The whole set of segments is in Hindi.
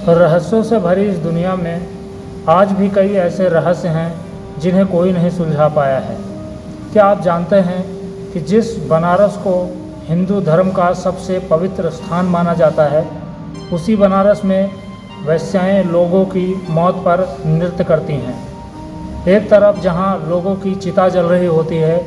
रहस्यों से भरी इस दुनिया में आज भी कई ऐसे रहस्य हैं जिन्हें कोई नहीं सुलझा पाया है। क्या आप जानते हैं कि जिस बनारस को हिंदू धर्म का सबसे पवित्र स्थान माना जाता है, उसी बनारस में वेश्याएं लोगों की मौत पर नृत्य करती हैं। एक तरफ जहां लोगों की चिता जल रही होती है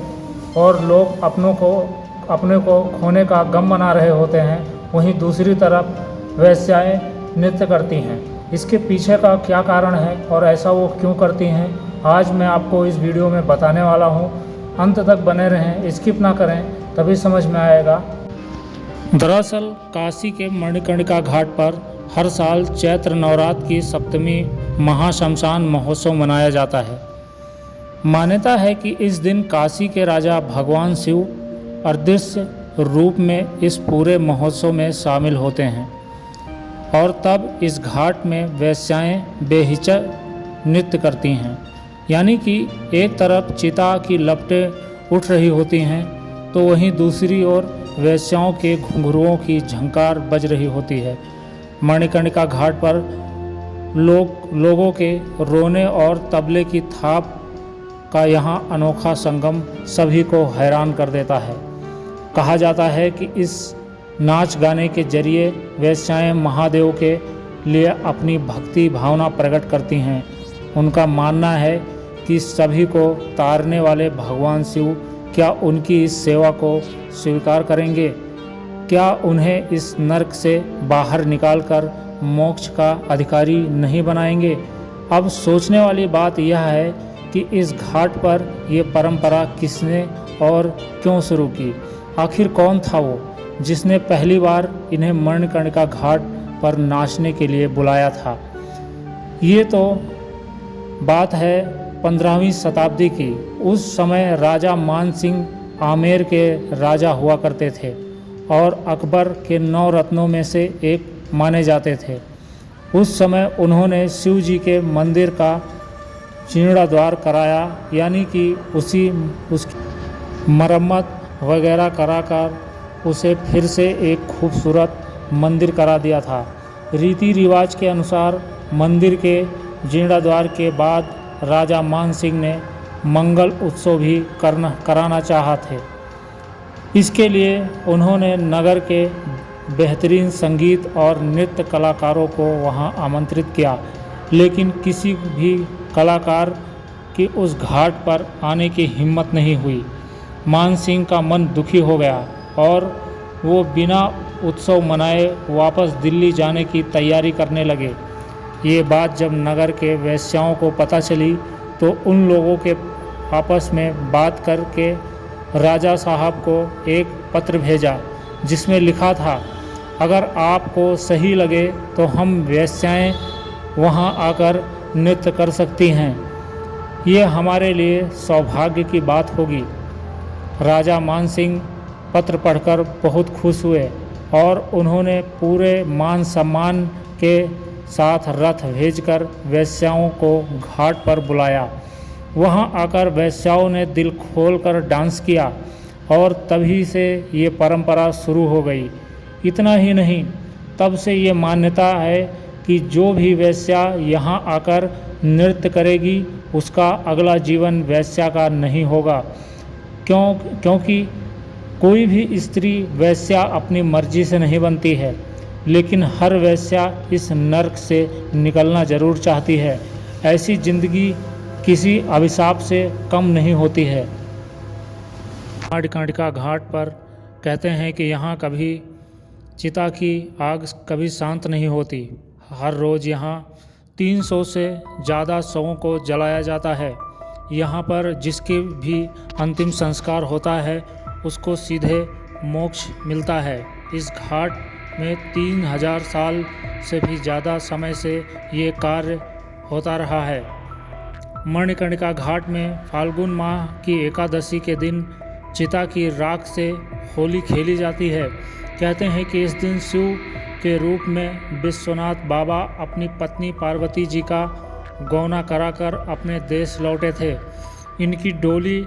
और लोग अपने को खोने का गम मना रहे होते हैं, वहीं दूसरी तरफ वेश्याएं नृत्य करती हैं। इसके पीछे का क्या कारण है और ऐसा वो क्यों करती हैं, आज मैं आपको इस वीडियो में बताने वाला हूँ। अंत तक बने रहें, स्किप ना करें, तभी समझ में आएगा। दरअसल काशी के मणिकर्णिका घाट पर हर साल चैत्र नवरात्र की सप्तमी महाशमशान महोत्सव मनाया जाता है। मान्यता है कि इस दिन काशी के राजा भगवान शिव अदृश्य रूप में इस पूरे महोत्सव में शामिल होते हैं और तब इस घाट में वेश्याएं बेहिचक नृत्य करती हैं। यानी कि एक तरफ चिता की लपटें उठ रही होती हैं तो वहीं दूसरी ओर वेश्याओं के घुंघरुओं की झंकार बज रही होती है। मणिकर्णिका घाट पर लोगों के रोने और तबले की थाप का यहाँ अनोखा संगम सभी को हैरान कर देता है। कहा जाता है कि इस नाच गाने के जरिए वेश्याएं महादेव के लिए अपनी भक्ति भावना प्रकट करती हैं। उनका मानना है कि सभी को तारने वाले भगवान शिव क्या उनकी इस सेवा को स्वीकार करेंगे, क्या उन्हें इस नरक से बाहर निकालकर मोक्ष का अधिकारी नहीं बनाएंगे। अब सोचने वाली बात यह है कि इस घाट पर ये परंपरा किसने और क्यों शुरू की। आखिर कौन था वो जिसने पहली बार इन्हें मणिकर्णिका घाट पर नाचने के लिए बुलाया था। ये तो बात है 15वीं शताब्दी की। उस समय राजा मान सिंह आमेर के राजा हुआ करते थे और अकबर के 9 रत्नों में से एक माने जाते थे। उस समय उन्होंने शिव जी के मंदिर का जीर्णोद्धार कराया, यानी कि उसकी मरम्मत वगैरह कराकर उसे फिर से एक खूबसूरत मंदिर करा दिया था। रीति रिवाज के अनुसार मंदिर के जीर्णोद्धार के बाद राजा मान सिंह ने मंगल उत्सव भी कराना चाहा थे। इसके लिए उन्होंने नगर के बेहतरीन संगीत और नृत्य कलाकारों को वहां आमंत्रित किया, लेकिन किसी भी कलाकार की उस घाट पर आने की हिम्मत नहीं हुई। मान सिंह का मन दुखी हो गया और वो बिना उत्सव मनाए वापस दिल्ली जाने की तैयारी करने लगे। ये बात जब नगर के वेश्याओं को पता चली तो उन लोगों के आपस में बात करके राजा साहब को एक पत्र भेजा, जिसमें लिखा था, अगर आपको सही लगे तो हम वेश्याएं वहां आकर नृत्य कर सकती हैं। ये हमारे लिए सौभाग्य की बात होगी। राजा मान सिंह पत्र पढ़कर बहुत खुश हुए और उन्होंने पूरे मान सम्मान के साथ रथ भेजकर वेश्याओं को घाट पर बुलाया। वहां आकर वेश्याओं ने दिल खोलकर डांस किया और तभी से ये परंपरा शुरू हो गई। इतना ही नहीं, तब से ये मान्यता है कि जो भी वेश्या यहाँ आकर नृत्य करेगी उसका अगला जीवन वेश्या का नहीं होगा, क्योंकि कोई भी स्त्री वेश्या अपनी मर्जी से नहीं बनती है, लेकिन हर वेश्या इस नर्क से निकलना जरूर चाहती है। ऐसी जिंदगी किसी अभिशाप से कम नहीं होती है। मणिकर्णिका घाट पर कहते हैं कि यहाँ कभी चिता की आग कभी शांत नहीं होती। हर रोज़ यहाँ 300 से ज़्यादा शवों को जलाया जाता है। यहाँ पर जिसके भी अंतिम संस्कार होता है उसको सीधे मोक्ष मिलता है। इस घाट में 3000 साल से भी ज़्यादा समय से ये कार्य होता रहा है। मणिकर्णिका घाट में फाल्गुन माह की एकादशी के दिन चिता की राख से होली खेली जाती है। कहते हैं कि इस दिन शिव के रूप में विश्वनाथ बाबा अपनी पत्नी पार्वती जी का गौना कराकर अपने देश लौटे थे। इनकी डोली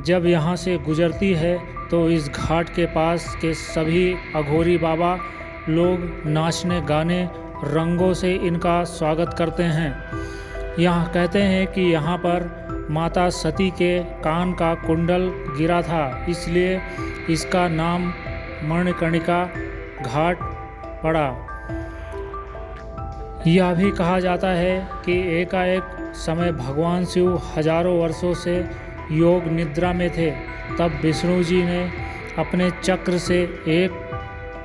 जब यहाँ से गुजरती है तो इस घाट के पास के सभी अघोरी बाबा लोग नाचने गाने रंगों से इनका स्वागत करते हैं। यहाँ कहते हैं कि यहाँ पर माता सती के कान का कुंडल गिरा था, इसलिए इसका नाम मणिकर्णिका घाट पड़ा। यह भी कहा जाता है कि एकाएक समय भगवान शिव हजारों वर्षों से योग निद्रा में थे। तब विष्णु जी ने अपने चक्र से एक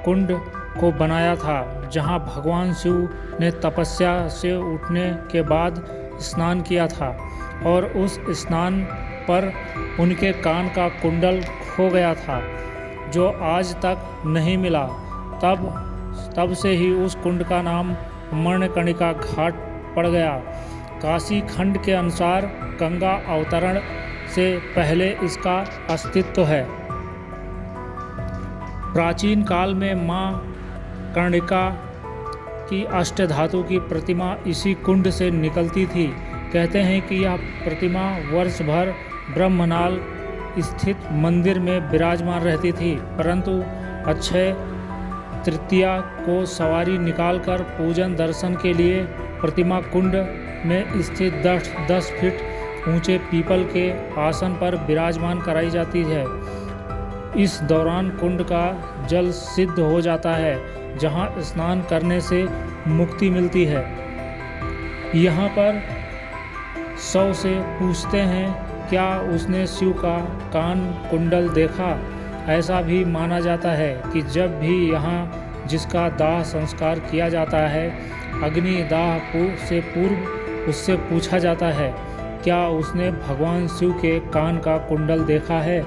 कुंड को बनाया था, जहां भगवान शिव ने तपस्या से उठने के बाद स्नान किया था और उस स्नान पर उनके कान का कुंडल खो गया था, जो आज तक नहीं मिला। तब से ही उस कुंड का नाम मणिकर्णिका घाट पड़ गया। काशी खंड के अनुसार गंगा अवतरण से पहले इसका अस्तित्व है। प्राचीन काल में मां कर्णिका की अष्टधातु की प्रतिमा इसी कुंड से निकलती थी। कहते हैं कि यह प्रतिमा वर्ष भर ब्रह्मनाल स्थित मंदिर में विराजमान रहती थी, परंतु अक्षय तृतीया को सवारी निकालकर पूजन दर्शन के लिए प्रतिमा कुंड में स्थित 10 फीट ऊंचे पीपल के आसन पर विराजमान कराई जाती है। इस दौरान कुंड का जल सिद्ध हो जाता है, जहां स्नान करने से मुक्ति मिलती है। यहाँ पर 100 से पूछते हैं क्या उसने शिव का कान कुंडल देखा। ऐसा भी माना जाता है कि जब भी यहाँ जिसका दाह संस्कार किया जाता है, अग्नि दाह से पूर्व उससे पूछा जाता है क्या उसने भगवान शिव के कान का कुंडल देखा है।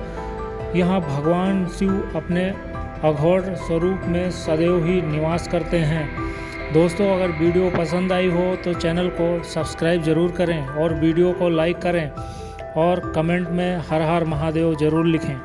यहाँ भगवान शिव अपने अघोर स्वरूप में सदैव ही निवास करते हैं। दोस्तों, अगर वीडियो पसंद आई हो तो चैनल को सब्सक्राइब ज़रूर करें और वीडियो को लाइक करें और कमेंट में हर हर महादेव ज़रूर लिखें।